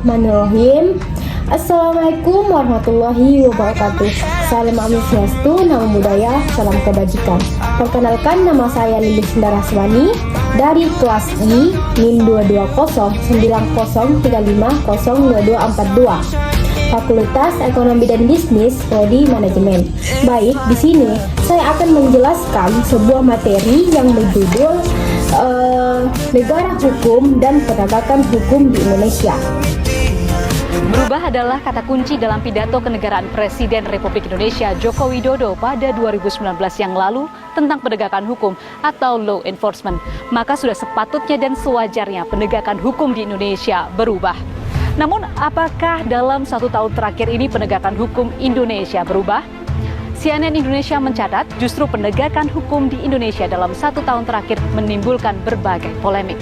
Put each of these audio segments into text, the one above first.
Bismillahirrahmanirrahim. Assalamualaikum warahmatullahi wabarakatuh. Salam Om Swastiastu, nama budaya, salam kebajikan. Perkenalkan, nama saya Lilis Daraswani dari kelas I NIM 22090350242, Fakultas Ekonomi dan Bisnis, Prodi Manajemen. Baik, di sini saya akan menjelaskan sebuah materi yang berjudul Negara Hukum dan Penegakan Hukum di Indonesia. Berubah adalah kata kunci dalam pidato kenegaraan Presiden Republik Indonesia Joko Widodo pada 2019 yang lalu tentang penegakan hukum atau law enforcement. Maka sudah sepatutnya dan sewajarnya penegakan hukum di Indonesia berubah. Namun apakah dalam 1 tahun terakhir ini penegakan hukum Indonesia berubah? CNN Indonesia mencatat justru penegakan hukum di Indonesia dalam 1 tahun terakhir menimbulkan berbagai polemik.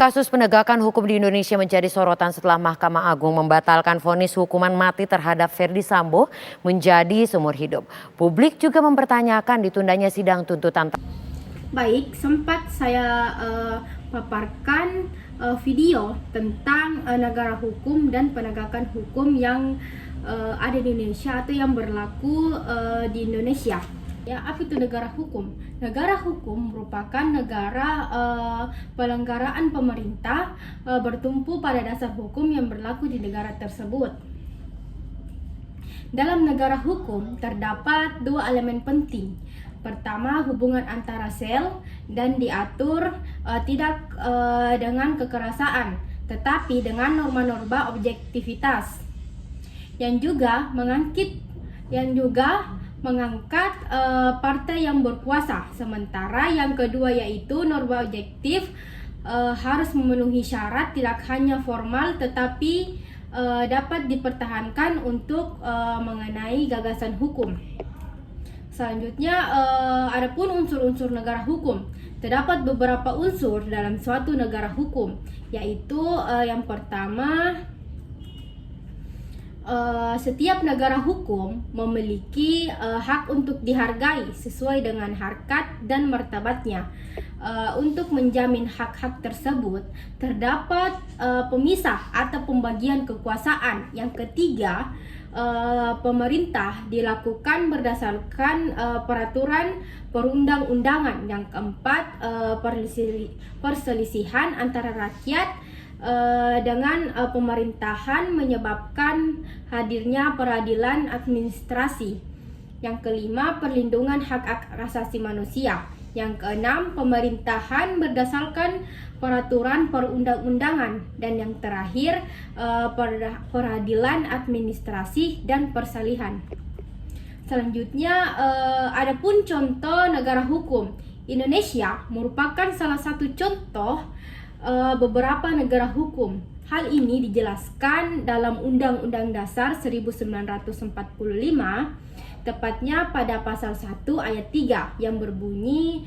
Kasus penegakan hukum di Indonesia menjadi sorotan setelah Mahkamah Agung membatalkan vonis hukuman mati terhadap Ferdy Sambo menjadi seumur hidup. Publik juga mempertanyakan ditundanya sidang tuntutan. Baik, sempat saya paparkan video tentang negara hukum dan penegakan hukum yang ada di Indonesia atau yang berlaku di Indonesia. Ya, apa itu negara hukum? Negara hukum merupakan negara penyelenggaraan pemerintah bertumpu pada dasar hukum yang berlaku di negara tersebut. Dalam negara hukum terdapat 2 elemen penting. Pertama, hubungan antara sel dan diatur tidak dengan kekerasan, tetapi dengan norma-norma objektivitas yang juga mengangkat partai yang berkuasa. Sementara yang kedua yaitu norma objektif harus memenuhi syarat tidak hanya formal tetapi dapat dipertahankan untuk mengenai gagasan hukum. Selanjutnya, adapun unsur-unsur negara hukum. Terdapat beberapa unsur dalam suatu negara hukum, yaitu yang pertama, setiap negara hukum memiliki hak untuk dihargai sesuai dengan harkat dan martabatnya. Untuk menjamin hak-hak tersebut, terdapat pemisah atau pembagian kekuasaan. Yang ketiga, pemerintah dilakukan berdasarkan peraturan perundang-undangan. Yang keempat, perselisihan antara rakyat dengan pemerintahan menyebabkan hadirnya peradilan administrasi. Yang kelima, perlindungan hak asasi manusia. Yang keenam, pemerintahan berdasarkan peraturan perundang-undangan. Dan yang terakhir, peradilan administrasi dan persalihan. Selanjutnya, adapun contoh negara hukum. Indonesia merupakan salah satu contoh beberapa negara hukum. Hal ini dijelaskan dalam Undang-Undang Dasar 1945, tepatnya pada pasal 1 ayat 3 yang berbunyi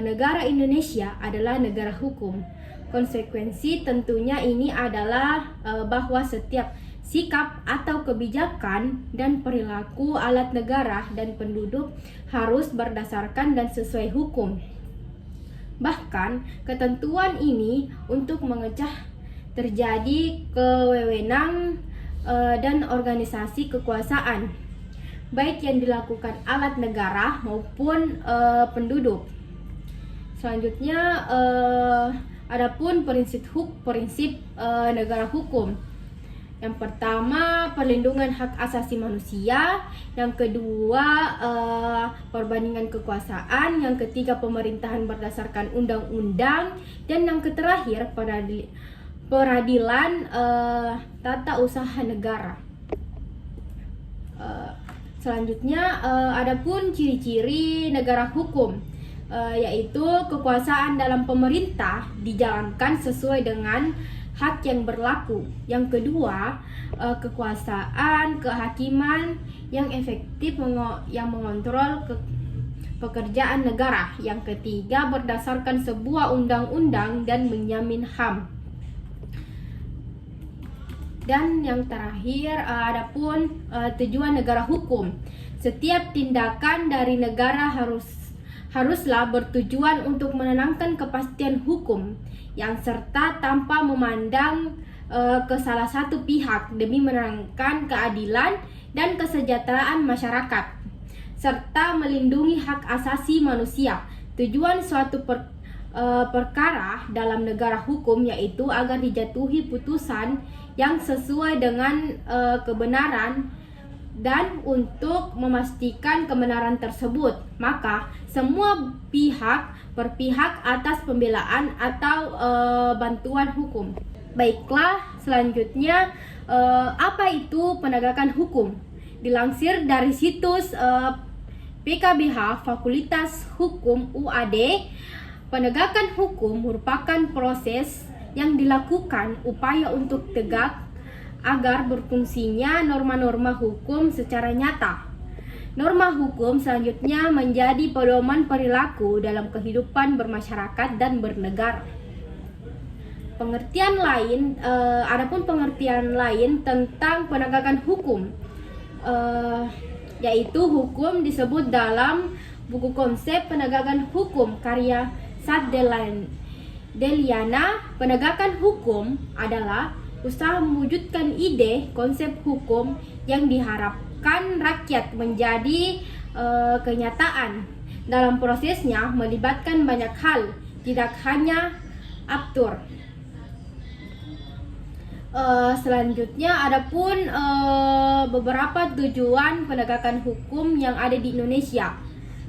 negara Indonesia adalah negara hukum. Konsekuensi tentunya ini adalah bahwa setiap sikap atau kebijakan dan perilaku alat negara dan penduduk harus berdasarkan dan sesuai hukum. Bahkan ketentuan ini untuk mengecah terjadi kewewenang dan organisasi kekuasaan, baik yang dilakukan alat negara maupun penduduk. Selanjutnya, adapun prinsip negara hukum. Yang pertama, perlindungan hak asasi manusia. Yang kedua, perbandingan kekuasaan. Yang ketiga, pemerintahan berdasarkan undang-undang. Dan yang terakhir, peradilan tata usaha negara. Selanjutnya, adapun ciri-ciri negara hukum, yaitu kekuasaan dalam pemerintah dijalankan sesuai dengan hak yang berlaku. Yang kedua, kekuasaan kehakiman yang efektif yang mengontrol pekerjaan negara. Yang ketiga, berdasarkan sebuah undang-undang dan menjamin HAM. Dan yang terakhir, adapun tujuan negara hukum. Setiap tindakan dari negara haruslah bertujuan untuk menenangkan kepastian hukum yang serta tanpa memandang ke salah satu pihak demi menegakkan keadilan dan kesejahteraan masyarakat serta melindungi hak asasi manusia. Tujuan suatu perkara dalam negara hukum yaitu agar dijatuhi putusan yang sesuai dengan kebenaran, dan untuk memastikan kebenaran tersebut, maka semua pihak berpihak atas pembelaan atau bantuan hukum. Baiklah, selanjutnya apa itu penegakan hukum? Dilansir dari situs PKBH Fakultas Hukum UAD, penegakan hukum merupakan proses yang dilakukan upaya untuk tegak agar berfungsinya norma-norma hukum secara nyata. Norma hukum selanjutnya menjadi pedoman perilaku dalam kehidupan bermasyarakat dan bernegara. Adapun pengertian lain tentang penegakan hukum, yaitu hukum disebut dalam buku konsep penegakan hukum karya Sat Deliana. Penegakan hukum adalah usaha mewujudkan ide konsep hukum yang diharapkan rakyat menjadi kenyataan. Dalam prosesnya melibatkan banyak hal, tidak hanya aftur. Selanjutnya adapun beberapa tujuan penegakan hukum yang ada di Indonesia.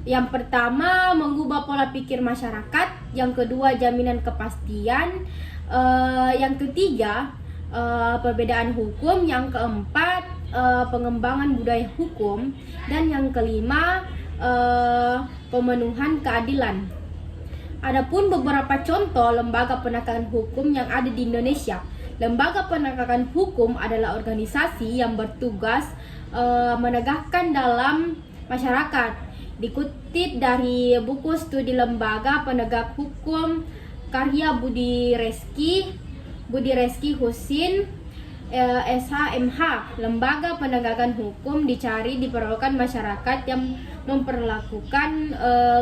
Yang pertama, mengubah pola pikir masyarakat. Yang kedua, jaminan kepastian. Yang ketiga, perbedaan hukum. Yang keempat, pengembangan budaya hukum. Dan yang kelima, pemenuhan keadilan. Adapun beberapa contoh lembaga penegakan hukum yang ada di Indonesia. Lembaga penegakan hukum adalah organisasi yang bertugas menegakkan dalam masyarakat. Dikutip dari buku studi Lembaga Penegak Hukum karya Budi Reski Husin SHMH. Lembaga penegakan hukum dicari diperlukan masyarakat yang memperlakukan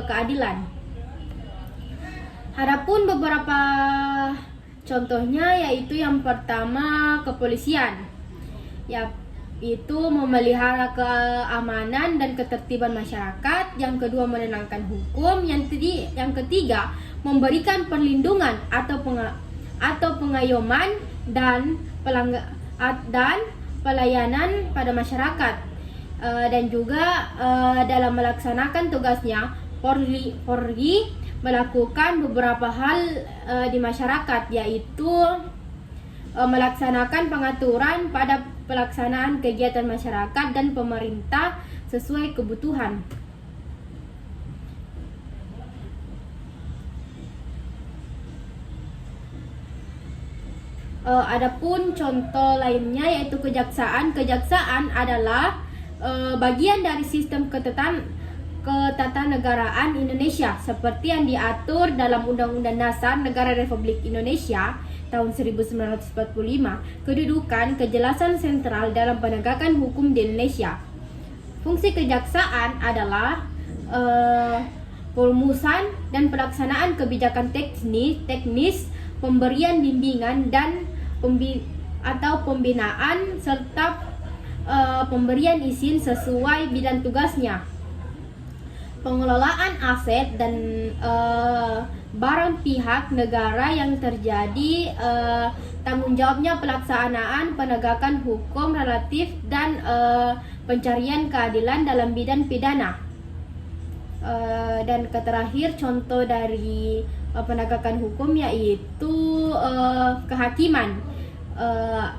keadilan. Adapun beberapa contohnya yaitu yang pertama, kepolisian, yaitu memelihara keamanan dan ketertiban masyarakat. Yang kedua, menenangkan hukum. Yang ketiga, memberikan perlindungan atau pengayoman dan pelayanan pada masyarakat. Dan juga dalam melaksanakan tugasnya, Polri melakukan beberapa hal di masyarakat, yaitu melaksanakan pengaturan pada pelaksanaan kegiatan masyarakat dan pemerintah sesuai kebutuhan. Adapun contoh lainnya yaitu kejaksaan. Kejaksaan adalah bagian dari sistem ketatanegaraan Indonesia seperti yang diatur dalam Undang-Undang Dasar Negara Republik Indonesia tahun 1945. Kedudukan kejelasan sentral dalam penegakan hukum di Indonesia. Fungsi kejaksaan adalah perumusan dan pelaksanaan kebijakan teknis, pemberian bimbingan dan pembinaan serta pemberian izin sesuai bidang tugasnya. Pengelolaan aset dan barang pihak negara yang terjadi, tanggung jawabnya pelaksanaan penegakan hukum relatif dan pencarian keadilan dalam bidang pidana. Dan terakhir, contoh dari penegakan hukum yaitu kehakiman.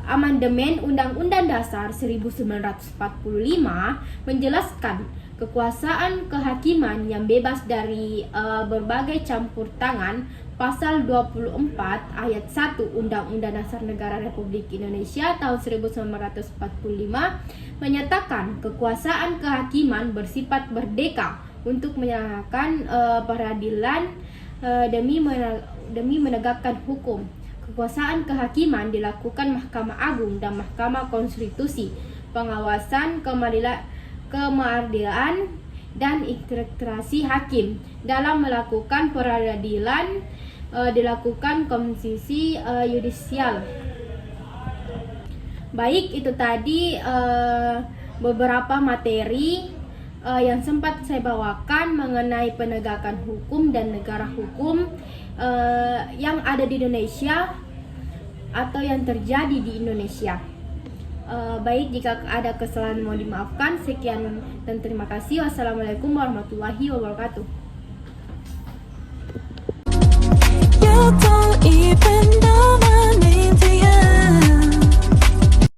Amandemen Undang-Undang Dasar 1945 menjelaskan kekuasaan kehakiman yang bebas dari berbagai campur tangan Pasal 24 ayat 1 Undang-Undang Dasar Negara Republik Indonesia tahun 1945 menyatakan kekuasaan kehakiman bersifat merdeka untuk menyalahkan peradilan demi menegakkan hukum. Kekuasaan kehakiman dilakukan Mahkamah Agung dan Mahkamah Konstitusi. Pengawasan keadilan dan integrasi hakim dalam melakukan peradilan dilakukan Komisi Yudisial. Baik, itu tadi beberapa materi yang sempat saya bawakan mengenai penegakan hukum dan negara hukum yang ada di Indonesia atau yang terjadi di Indonesia. Baik, jika ada kesalahan mohon dimaafkan. Sekian dan terima kasih. Wassalamualaikum warahmatullahi wabarakatuh.